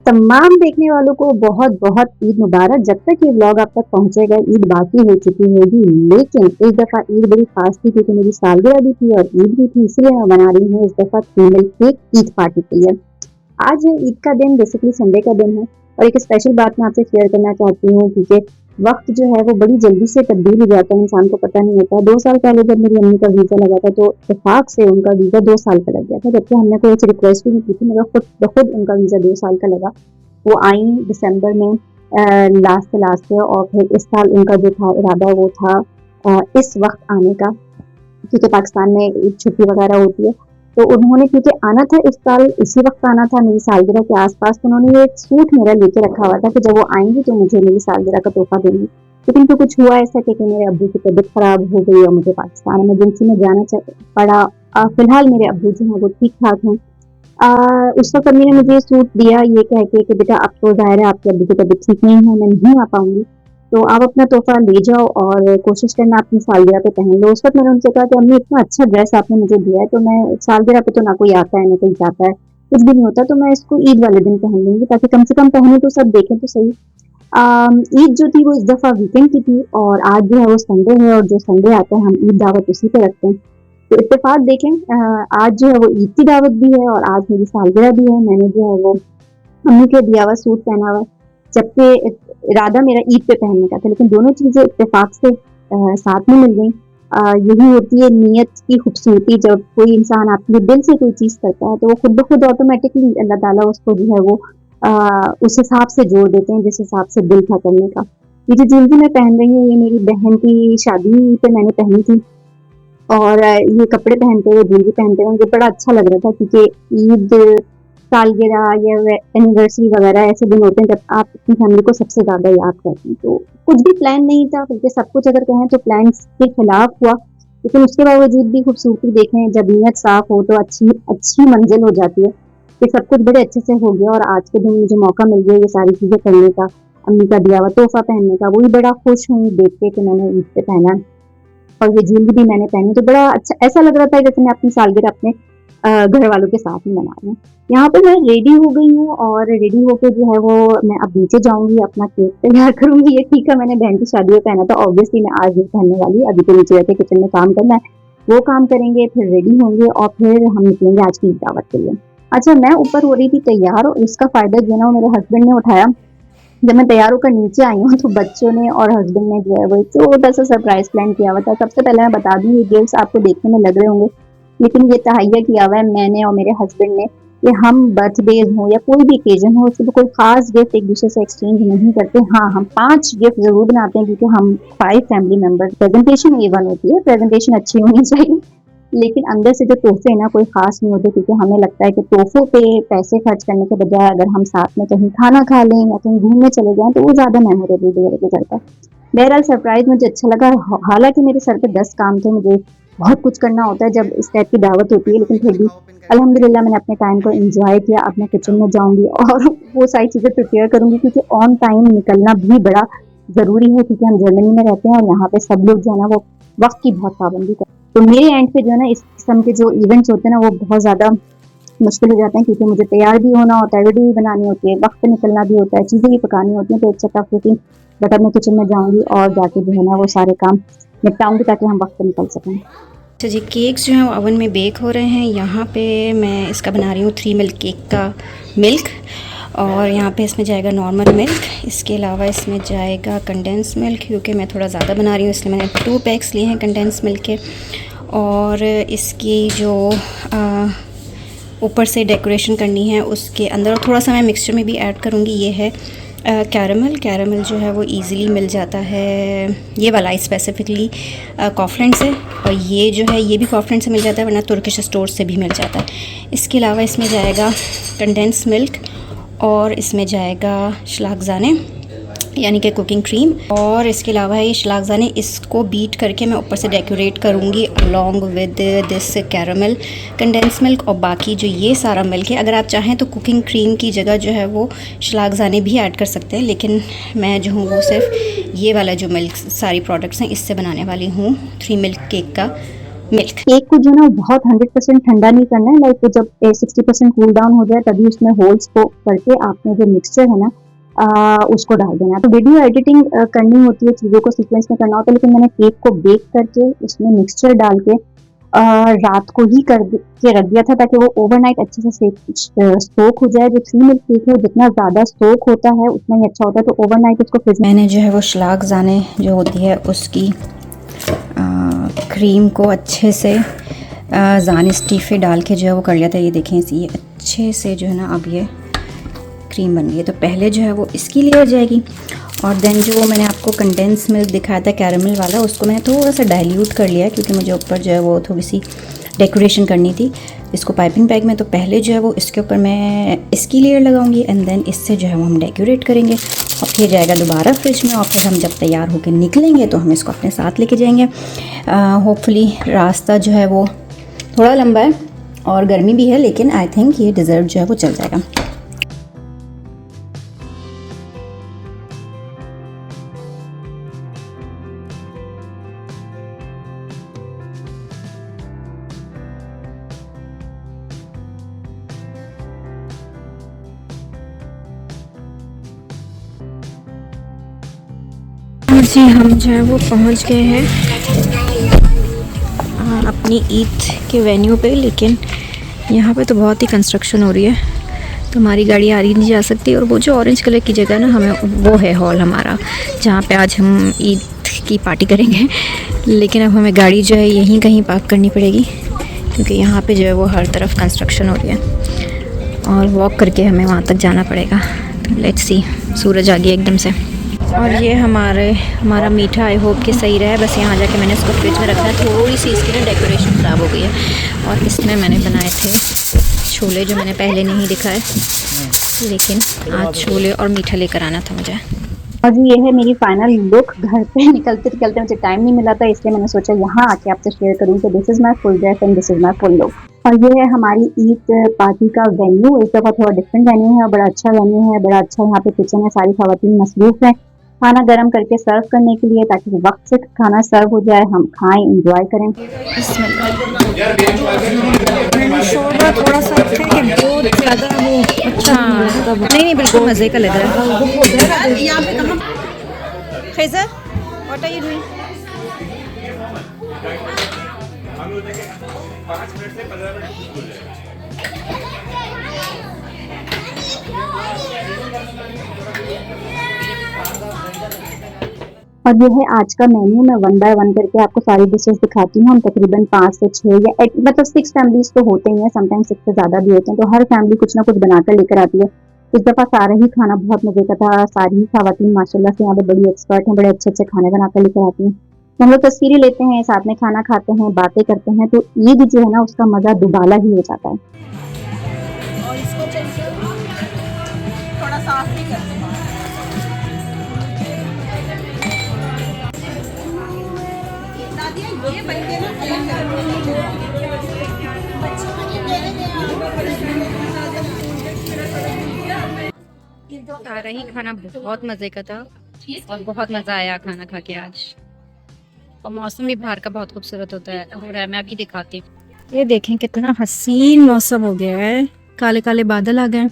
तमाम देखने वालों को बहुत बहुत ईद मुबारक। जब तक ये व्लॉग आप तक पहुंचेगा ईद बाकी हो चुकी होगी, लेकिन इस दफ़ा ईद बड़ी खास थी क्योंकि मेरी सालगिरह भी थी और ईद भी थी, इसलिए मैं बना रही हूँ इस दफ़ा फीमेल केक ईद पार्टी के लिए। आज है ईद का दिन, बेसिकली संडे का दिन है और एक स्पेशल बात मैं आपसे शेयर करना चाहती हूँ क्योंकि वक्त जो है वो बड़ी जल्दी से तब्दील हो जाता है, इंसान को पता नहीं होता। 2 साल पहले जब मेरी अम्मी का वीज़ा लगा था तो इत्तेफाक से उनका वीज़ा 2 साल का लग गया था, जबकि हमने कोई ऐसी रिक्वेस्ट भी नहीं की थी, मगर खुद ब खुद उनका वीज़ा 2 साल का लगा। वो आई दिसंबर में लास्ट से, और फिर इस साल उनका जो था इरादा वो था इस वक्त आने का, क्योंकि पाकिस्तान में ईद छुट्टी वगैरह होती है। तो उन्होंने क्योंकि आना था इस साल, इसी वक्त आना था मेरी सालगिरह के आसपास, तो उन्होंने ये एक सूट मेरा लेके रखा हुआ था कि जब वो आएंगी तो मुझे मेरी सालगिरह का तोहफा देंगी। लेकिन तो कुछ हुआ ऐसा कि मेरे अब्बू की तबीयत खराब हो गई और मुझे पाकिस्तान इमरजेंसी में जाना पड़ा। फिलहाल मेरे अब्बू जो हैं वो ठीक ठाक हैं। उस वक्त अम्मी ने मुझे ये सूट दिया ये कह के कि बेटा अब तो ज़ाहिर है आपकी अब्बू की तबीयत ठीक नहीं है, मैं नहीं आ पाऊंगी, तो आप अपना तोहफा ले जाओ और कोशिश करना अपनी सालगिरह पे पहन लो। उस वक्त मैंने उनसे कहा कि अम्मी इतना अच्छा ड्रेस आपने मुझे दिया है, तो मैं सालगिरह पे तो ना कोई आता है ना कोई जाता है, कुछ भी नहीं होता, तो मैं इसको ईद वाले दिन पहन लूंगी ताकि कम से कम पहने तो सब देखें तो सही। ईद जो थी वो इस दफ़ा वीकेंड की थी और आज जो है वो संडे है और जो संडे आता है हम ईद दावत उसी पे रखते हैं। तो इत्तेफाक देखें, आज जो है वो ईद की दावत भी है और आज मेरी सालगिरह भी है। मैंने जो है वो अम्मी के दिया हुआ सूट पहना हुआ है, जबकि इरादा मेरा ईद पे पहनने का था, लेकिन दोनों चीज़ें इत्तेफाक से साथ में मिल गई। यही होती है नीयत की खूबसूरती, जब कोई इंसान आपके दिल से कोई चीज़ करता है तो वो खुद ब खुद ऑटोमेटिकली अल्लाह ताला उसको जो है वो उस हिसाब से जोड़ देते हैं जिस हिसाब से दिल था करने का। ये जो ज्वेलरी मैं पहन रही हूँ ये मेरी बहन की शादी पे मैंने पहनी थी और ये कपड़े पहनते हुए, ज्वेलरी पहनते हुए मुझे बड़ा अच्छा लग रहा था क्योंकि ईद, सालगिरह या एनिवर्सरी वगैरह ऐसे दिन होते हैं जब आप अपनी फैमिली को सबसे ज़्यादा याद करते हैं। तो कुछ भी प्लान नहीं था, बल्कि सब कुछ अगर कहें तो प्लान के खिलाफ हुआ, लेकिन उसके बावजूद भी खूबसूरती देखें, जब नीयत साफ हो तो अच्छी अच्छी मंजिल हो जाती है। ये सब कुछ बड़े अच्छे से हो गया और आज के दिन मुझे मौका मिल गया ये सारी चीज़ें करने का, अम्मी का दिया हुआ तोहफा पहनने का। वो भी बड़ा खुश हुई देख के कि मैंने ईद पे पहना और ये ज्वेलरी भी मैंने पहनी, तो बड़ा अच्छा ऐसा लग रहा था जैसे मैं अपनी सालगिरह अपने घर वालों के साथ ही मना रही हूँ। यहाँ पे मैं रेडी हो गई हूँ और रेडी होके जो है वो मैं अब नीचे जाऊँगी, अपना केक तैयार करूँगी। ये ठीक है, मैंने बहन की शादी में पहना था, ऑब्वियसली मैं आज नहीं पहनने वाली, अभी तो नीचे जाके किचन में काम करना है, वो काम करेंगे, फिर रेडी होंगे और फिर हम निकलेंगे आज की दावत के लिए। अच्छा, मैं ऊपर हो रही थी तैयार और इसका फ़ायदा जो है ना मेरे हस्बैंड ने उठाया। जब मैं तैयार होकर नीचे आई हूँ तो बच्चों ने और हस्बैंड ने जो है वो एक छोटा-सा सरप्राइज़ प्लान किया हुआ था। सबसे पहले मैं बता दूँ ये गिफ्ट्स आपको देखने में लग रहे होंगे, लेकिन ये तहैया किया हुआ है मैंने और मेरे हस्बैंड ने कि हम बर्थडेज़ हो या कोई भी ओकेज़न हो उसमें कोई ख़ास गिफ्ट एक-दूसरे से एक्सचेंज नहीं करते। हाँ, हम 5 गिफ्ट ज़रूर बनाते हैं क्योंकि हम 5 फैमिली मेंबर, प्रेज़ेंटेशन A1 होती है, प्रेज़ेंटेशन अच्छी होनी चाहिए। लेकिन अंदर से जो तोहफ़े हैं ना कोई ख़ास नहीं होते क्योंकि हमें लगता है कि तोहफ़ों पे पैसे खर्च करने के बजाय अगर हम साथ में कहीं खाना खा लें या कहीं घूमने चले जाएँ तो वो ज़्यादा मेमोरेबल गुज़रता है। बहरहाल सरप्राइज़ मुझे अच्छा लगा। हालाँकि मेरे सर पे 10 काम थे, मुझे बहुत कुछ करना होता है जब इस टाइप की दावत होती है, लेकिन फिर भी अल्हम्दुलिल्लाह मैंने अपने टाइम को एन्जॉय किया। अब मैं किचन में जाऊँगी और वो सारी चीज़ें प्रिपेयर करूँगी क्योंकि ऑन टाइम निकलना भी बड़ा ज़रूरी है क्योंकि हम जर्मनी में रहते हैं और यहाँ पे सब लोग जो है ना वो वक़्त की बहुत पाबंदी करते हैं। तो मेरे एंड पे जो है ना इस किस्म के जो इवेंट्स होते हैं ना वो बहुत ज़्यादा मुश्किल हो जाते हैं क्योंकि मुझे तैयार भी होना होता है, वीडियो भी बनानी होती है, वक्त पे निकलना भी होता है, चीज़ें भी पकानी होती हैं, तो it's a tough routine. But अब मैं किचन में जाऊँगी और जाके जो है ना वो सारे काम निपटाऊँगी ताकि हम वक्त पे निकल सकें। अच्छा जी, केक्स जो हैं वो ओवन में बेक हो रहे हैं। यहाँ पे मैं इसका बना रही हूँ 3 मिल्क केक का मिल्क, और यहाँ पे इसमें जाएगा नॉर्मल मिल्क, इसके अलावा इसमें जाएगा कंडेंस मिल्क, क्योंकि मैं थोड़ा ज़्यादा बना रही हूँ इसलिए मैंने 2 पैक्स लिए हैं कंडेंस मिल्क के। और इसकी जो ऊपर से डेकोरेशन करनी है उसके अंदर और थोड़ा सा मैं मिक्सचर में भी ऐड करूँगी, ये है कैरामल जो है वो इजीली मिल जाता है, ये वाला स्पेसिफिकली कॉफलैंड से, और ये जो है ये भी कॉफलैंड से मिल जाता है वरना तुर्किश स्टोर से भी मिल जाता है। इसके अलावा इसमें जाएगा कंडेंस मिल्क और इसमें जाएगा शलागज़ाने यानी कि कुकिंग क्रीम, और इसके अलावा ये शलागज़ाने इसको बीट करके मैं ऊपर से डेकोरेट करूँगी along with this caramel condense milk. और बाकी जो ये सारा मिल्क है, अगर आप चाहें तो कुकिंग क्रीम की जगह जो है वो शलागज़ाने भी ऐड कर सकते हैं, लेकिन मैं जो हूँ वो सिर्फ ये वाला जो मिल्क सारी प्रोडक्ट्स हैं इससे बनाने वाली हूँ 3 मिल्क केक का मिल्क। केक को जो ना बहुत 100% ठंडा नहीं करना है, लाइक जब 60% कूल डाउन हो जाए तभी उसमें होल्स को करके आपने जो मिक्सचर है ना उसको डाल देना है। तो वीडियो एडिटिंग करनी होती है, चीज़ों को सीक्वेंस में करना होता है, लेकिन मैंने केक को बेक करके उसमें मिक्सचर डाल के रात को ही के रख दिया था ताकि वो ओवरनाइट अच्छे से सोक हो जाए। जो 3 मिल्क केक है जितना ज़्यादा सोक होता है उतना ही अच्छा होता है, तो ओवरनाइट उसको फ्रिज मैंने जो है वो शलागज़ाने जो होती है उसकी क्रीम को अच्छे से जाने स्टीफे डाल के जो है वो कर लिया था। ये देखें, ये अच्छे से जो है ना अब ये क्रीम बन गई है। तो पहले जो है वो इसकी लेयर जाएगी और देन जो मैंने आपको कंडेंस मिल्क दिखाया था कैरेमल वाला, उसको मैंने थोड़ा सा डाइल्यूट कर लिया क्योंकि मुझे ऊपर जो है वो थोड़ी सी डेकोरेशन करनी थी इसको पाइपिंग बैग में। तो पहले जो है वो इसके ऊपर मैं इसकी लेयर लगाऊंगी एंड देन इससे जो है वो हम डेकोरेट करेंगे और फिर जाएगा दोबारा फ्रिज में और फिर हम जब तैयार होकर निकलेंगे तो हम इसको अपने साथ लेके जाएंगे। होपफुली रास्ता जो है वो थोड़ा लंबा है और गर्मी भी है, लेकिन आई थिंक ये डिज़र्ट जो है वो चल जाएगा। और जी हम जो है वो पहुंच गए हैं अपनी ईद के वेन्यू पे, लेकिन यहाँ पे तो बहुत ही कंस्ट्रक्शन हो रही है तो हमारी गाड़ी आ रही नहीं जा सकती। और वो जो ऑरेंज कलर की जगह ना, हमें वो है हॉल हमारा जहाँ पे आज हम ईद की पार्टी करेंगे, लेकिन अब हमें गाड़ी जो है यहीं कहीं पार्क करनी पड़ेगी क्योंकि यहाँ पे जो है वो हर तरफ कंस्ट्रक्शन हो रही है और वॉक करके हमें वहाँ तक जाना पड़ेगा। तो लेट्स सी, सूरज आ गया एकदम से। और ये हमारा मीठा आई होप कि सही रहा है। बस यहाँ जाके मैंने इसको फ्रिज में रखा है, थोड़ी सी इसकी ना डेकोरेशन ख़राब हो गई है। और इसमें मैंने बनाए थे छोले जो मैंने पहले नहीं दिखाए, लेकिन आज छोले और मीठा लेकर आना था मुझे। और ये है मेरी फाइनल लुक। घर पे निकलते निकलते मुझे टाइम नहीं मिला था, इसलिए मैंने सोचा यहाँ आके आपसे शेयर करूँ कि this is my full dress and this is my full look. और ये है हमारी ईद पार्टी का वेन्यू। इस दफ़ा थोड़ा डिफरेंट वेन्यू है, बड़ा अच्छा वेन्यू है, बड़ा अच्छा यहाँ पे किचन है, सारी खवातीन मसरूफ़ हैं खाना गर्म करके सर्व करने के लिए ताकि वक्त से खाना सर्व हो जाए, हम खाएं, इंजॉय करें। शोरबा थोड़ा सा अच्छा है कि बहुत ज़्यादा वो अच्छा नहीं बिल्कुल मज़े का लग रहा है। खैज़र, व्हाट आर यू डूइंग? और ये है आज का मेन्यू। मैं 1 बाय 1 करके आपको सारी डिशेस दिखाती हूँ। हम तकरीबन 5 से 6 या मतलब 6 फैमिलीज तो होते ही हैं, समटाइम्स 6 से ज़्यादा भी होते हैं, तो हर फैमिली कुछ ना कुछ बनाकर लेकर आती है। इस दफ़ा सारा ही खाना बहुत मज़े का था। सारी ही खवातीन माशाल्लाह से यहाँ पे बड़ी एक्सपर्ट हैं, बड़े अच्छे अच्छे खाने बनाकर लेकर आती हैं। तो हम लोग तस्वीरें लेते हैं, साथ में खाना खाते हैं, बातें करते हैं, तो ईद जो है ना उसका मज़ा दुबाला ही हो जाता है। और इसको थोड़ा साफ भी करते हैं। ये बन के सारा ही खाना बहुत मज़े का था और बहुत मज़ा आया खाना खा के आज। और मौसम भी बाहर का बहुत खूबसूरत हो रहा है, मैं अभी दिखाती हूँ। ये देखें कितना हसीन मौसम हो गया है, काले काले बादल आ गए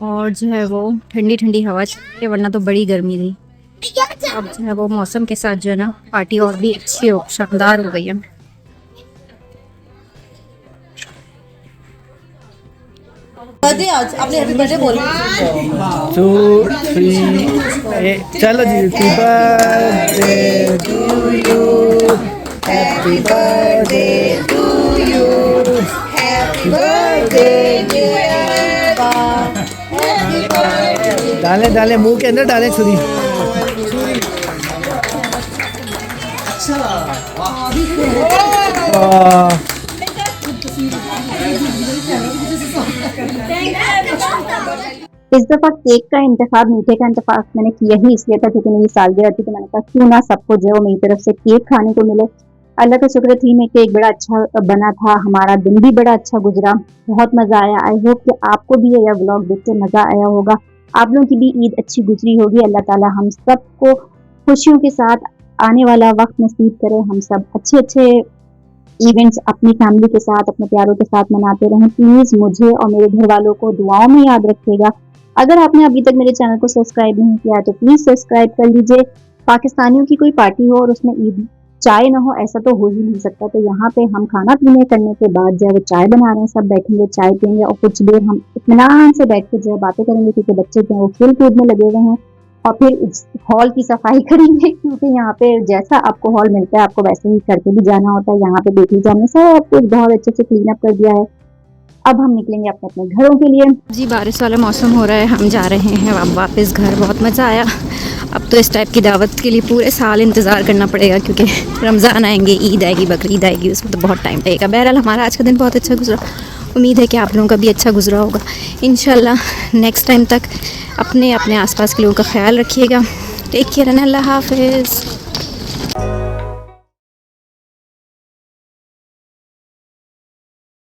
और जो है वो ठंडी ठंडी हवा चल रही है, वरना तो बड़ी गर्मी थी। अब जो है वो मौसम के साथ जो है ना पार्टी और भी अच्छी हो, शानदार हो गई है। बर्थडे आज अपने हैप्पी बर्थडे बोल 2 3 चलो जी। Happy birthday to you, happy birthday to you, happy birthday डाले डाले मुंह के अंदर डाले छुरी। इस दफ़ा केक का इंतखाब, मीठे का इंतखाब मैंने किया ही इसलिए था क्योंकि मेरी सालगिरह थी, तो मैंने कहा क्यों ना सबको जो है मेरी तरफ से केक खाने को मिले। अल्लाह का शुक्र थी में केक बड़ा अच्छा बना था, हमारा दिन भी बड़ा अच्छा गुजरा, बहुत मज़ा आया। आई होप कि आपको भी यह व्लॉग देख के मज़ा आया होगा, आप लोगों की भी ईद अच्छी गुजरी होगी। अल्लाह ताला हम सबको खुशियों के साथ आने वाला वक्त नसीब करे, हम सब अच्छे अच्छे इवेंट्स अपनी फैमिली के साथ, अपने प्यारों के साथ मनाते रहें। प्लीज़ मुझे और मेरे घर वालों को दुआओं में याद रखिएगा। अगर आपने अभी तक मेरे चैनल को सब्सक्राइब नहीं किया है तो प्लीज़ सब्सक्राइब कर लीजिए। पाकिस्तानियों की कोई पार्टी हो और उसमें ईद चाय ना हो, ऐसा तो हो ही नहीं सकता। तो यहाँ पे हम खाना पीने करने के बाद जो है वो चाय बना रहे हैं, सब बैठेंगे चाय पियेंगे और कुछ देर हम इत्मीनान से बैठ के जो है बातें करेंगे, क्योंकि बच्चे जो है वो खेल कूद में लगे हुए हैं। और फिर इस हॉल की सफाई करेंगे, क्योंकि यहाँ पे जैसा आपको हॉल मिलता है आपको वैसे ही करके भी जाना होता है। यहाँ पे देखिए जाने सब कुछ बहुत अच्छे से क्लीन अप कर दिया है। अब हम निकलेंगे अपने अपने घरों के लिए। जी बारिश वाला मौसम हो रहा है, हम जा रहे हैं अब वापस घर। बहुत मज़ा आया। अब तो इस टाइप की दावत के लिए पूरे साल इंतज़ार करना पड़ेगा, क्योंकि रमज़ान आएंगे, ईद आएगी, बकरीद आएगी, उसमें तो बहुत टाइम लगेगा। बहरहाल हमारा आज का दिन बहुत अच्छा गुजरा। उम्मीद है कि आप लोगों का भी अच्छा गुजरा होगा। इंशाल्लाह नेक्स्ट टाइम तक अपने अपने आसपास के लोगों का ख्याल रखिएगा। टेक केयर एंड अल्लाह हाफ़िज़।